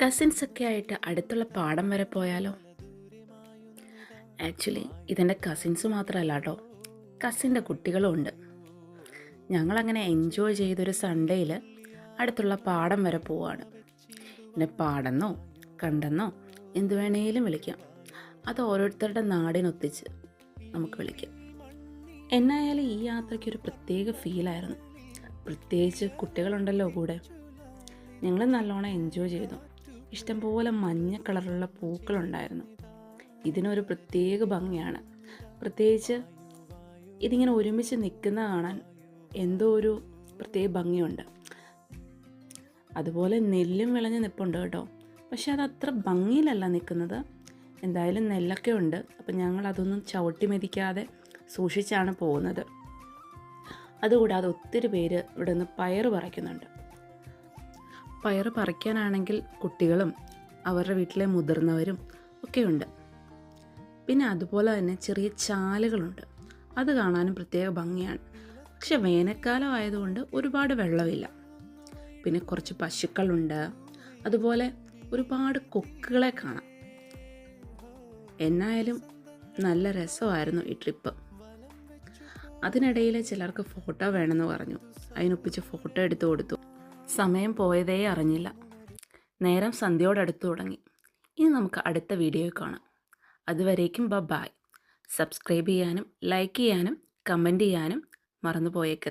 കസിൻസൊക്കെ ആയിട്ട് അടുത്തുള്ള പാടം വരെ പോയാലോ? ആക്ച്വലി ഇതെൻ്റെ കസിൻസ് മാത്രമല്ല കേട്ടോ, കസിൻ്റെ കുട്ടികളും ഉണ്ട്. ഞങ്ങളങ്ങനെ എൻജോയ് ചെയ്തൊരു സൺഡേയിൽ അടുത്തുള്ള പാടം വരെ പോവാണ്. പിന്നെ പാടെന്നോ കണ്ടെന്നോ എന്തു വേണേലും വിളിക്കാം. അത് ഓരോരുത്തരുടെ നാടിനൊത്തിച്ച് നമുക്ക് വിളിക്കാം. എന്നായാലും ഈ യാത്രയ്ക്കൊരു പ്രത്യേക ഫീലായിരുന്നു. പ്രത്യേകിച്ച് കുട്ടികളുണ്ടല്ലോ കൂടെ. ഞങ്ങൾ നല്ലോണം എൻജോയ് ചെയ്തു. ഇഷ്ടംപോലെ മഞ്ഞ കളറുള്ള പൂക്കളുണ്ടായിരുന്നു. ഇതിനൊരു പ്രത്യേക ഭംഗിയാണ്. പ്രത്യേകിച്ച് ഇതിങ്ങനെ ഒരുമിച്ച് നിൽക്കുന്ന കാണാൻ എന്തോ ഒരു പ്രത്യേക ഭംഗിയുണ്ട്. അതുപോലെ നെല്ലും വിളഞ്ഞ് നിൽപ്പുണ്ട് കേട്ടോ. പക്ഷെ അത് അത്ര ഭംഗിയിലല്ല നിൽക്കുന്നത്. എന്തായാലും നെല്ലൊക്കെ ഉണ്ട്. അപ്പം ഞങ്ങൾ അതൊന്നും ചവിട്ടി മെതിക്കാതെ സൂക്ഷിച്ചാണ് പോകുന്നത്. അതുകൂടാതെ ഒത്തിരി പേര് ഇവിടെ നിന്ന് പയറ് പറിക്കുന്നുണ്ട്. പയറ് പറിക്കാനാണെങ്കിൽ കുട്ടികളും അവരുടെ വീട്ടിലെ മുതിർന്നവരും ഒക്കെയുണ്ട്. പിന്നെ അതുപോലെ തന്നെ ചെറിയ ചാലുകളുണ്ട്. അത് കാണാനും പ്രത്യേക ഭംഗിയാണ്. പക്ഷെ വേനൽക്കാലം ആയതുകൊണ്ട് ഒരുപാട് വെള്ളമില്ല. പിന്നെ കുറച്ച് പശുക്കളുണ്ട്. അതുപോലെ ഒരുപാട് കൊക്കുകളെ കാണാം. എന്നായാലും നല്ല രസമായിരുന്നു ഈ ട്രിപ്പ്. അതിനിടയിൽ ചിലർക്ക് ഫോട്ടോ വേണമെന്ന് പറഞ്ഞു. അതിനൊപ്പിച്ച് ഫോട്ടോ എടുത്തു കൊടുത്തു. സമയം പോയതേ അറിഞ്ഞില്ല. നേരം സന്ധ്യയോടടുത്തു തുടങ്ങി. ഇനി നമുക്ക് അടുത്ത വീഡിയോയിൽ കാണാം. അതുവരേക്കും ബൈ. സബ്സ്ക്രൈബ് ചെയ്യാനും ലൈക്ക് ചെയ്യാനും കമൻറ്റ് ചെയ്യാനും മറന്നു പോയേക്കരുത്.